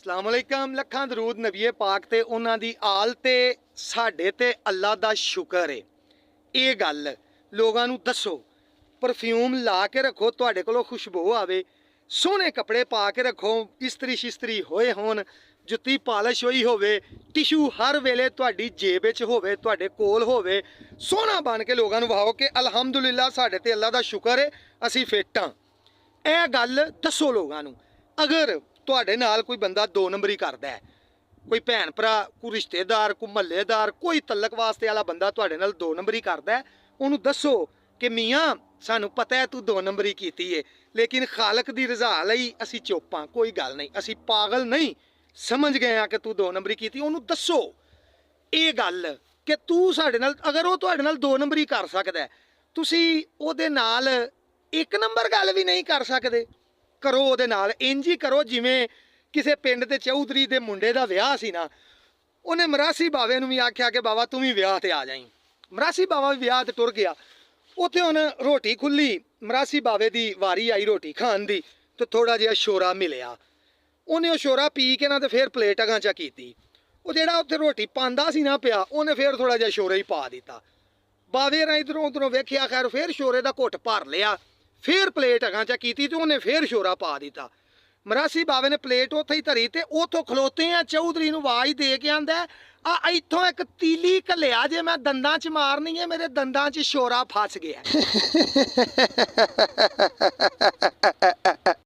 अस्सलाम वालेकुम लखां दरूद नबीए पाक ते उन्हां दी आल ते साडे ते अल्लाह दा शुक्र है। ये गल लोगां नूं दसो, परफ्यूम ला के रखो, तुहाडे कोलों खुशबू आवे, सोहने कपड़े पा के रखो, इस्त्री शिस्त्री होए होण, जुत्ती पालिश होई होवे, टिशू हर वेले तुहाडी जेब विच होवे, तुहाडे कोल होवे, सोहना बन के लोगां नूं वहाओ कि अलहमदुलिल्लाह साडे ते अल्लाह दा शुक्र है असीं फिट हां। ਇਹ ਗੱਲ ਦੱਸੋ ਲੋਕਾਂ ਨੂੰ। अगर ਤੁਹਾਡੇ ਨਾਲ कोई बंदा दो नंबरी करता है, कोई भैन भरा, कोई रिश्तेदार, कोई महल्लेदार, कोई तलक वास्ते वाला बंदा ਤੁਹਾਡੇ ਨਾਲ दो नंबरी करता है, ਉਹਨੂੰ ਦੱਸੋ कि मियाँ ਸਾਨੂੰ पता है तू दो नंबरी कीती है, लेकिन खालक दी रज़ा ਲਈ ਅਸੀਂ ਚੁੱਪ ਹਾਂ, कोई गल नहीं, ਅਸੀਂ पागल नहीं, समझ गए हैं कि तू दो नंबरी कीती। ਉਹਨੂੰ ਦੱਸੋ ਇਹ ਗੱਲ कि तू ਸਾਡੇ ਨਾਲ, अगर ਉਹ ਤੁਹਾਡੇ ਨਾਲ दो नंबरी कर सकता है, ਤੁਸੀਂ ਉਹਦੇ ਨਾਲ एक नंबर गल भी नहीं कर सकते। करो ਉਹਦੇ ਨਾਲ इंज ही करो जिमें किसी पिंड के चौधरी के मुंडे का विआह सी ना, उन्हें मरासी बावे नूं भी आख्या कि बाबा तू भी विआह ते आ जाई। मरासी बावा भी विआह ते टुर गया। उत्थे हुण रोटी खुली, मरासी बावे की वारी आई रोटी खाण दी, तो थोड़ा जिहा शोरा मिलिया। उन्हें वो शोरा पी के ना तो फिर प्लेट अगां चा कीती। वो जिहड़ा उत्थे रोटी पांदा सी ना पिया, उन्हें फिर थोड़ा जिहा शोरा ही पा दिता। बावे ने इधरों उधरों वेखिया, खैर फिर शोरे का घुट भर लिया, फिर प्लेट अगां चा कीती तो उन्हें फिर शोरा पा दिता। मरासी बावे ने प्लेट उत्थे ही धरी ते उथों खलोते हैं चौधरी नूं आवाज़ दे के आंदा आ इत्थों एक तीली घल्लिया जे मैं दंदां च मारनी है, मेरे दंदां च शोरा फस गया।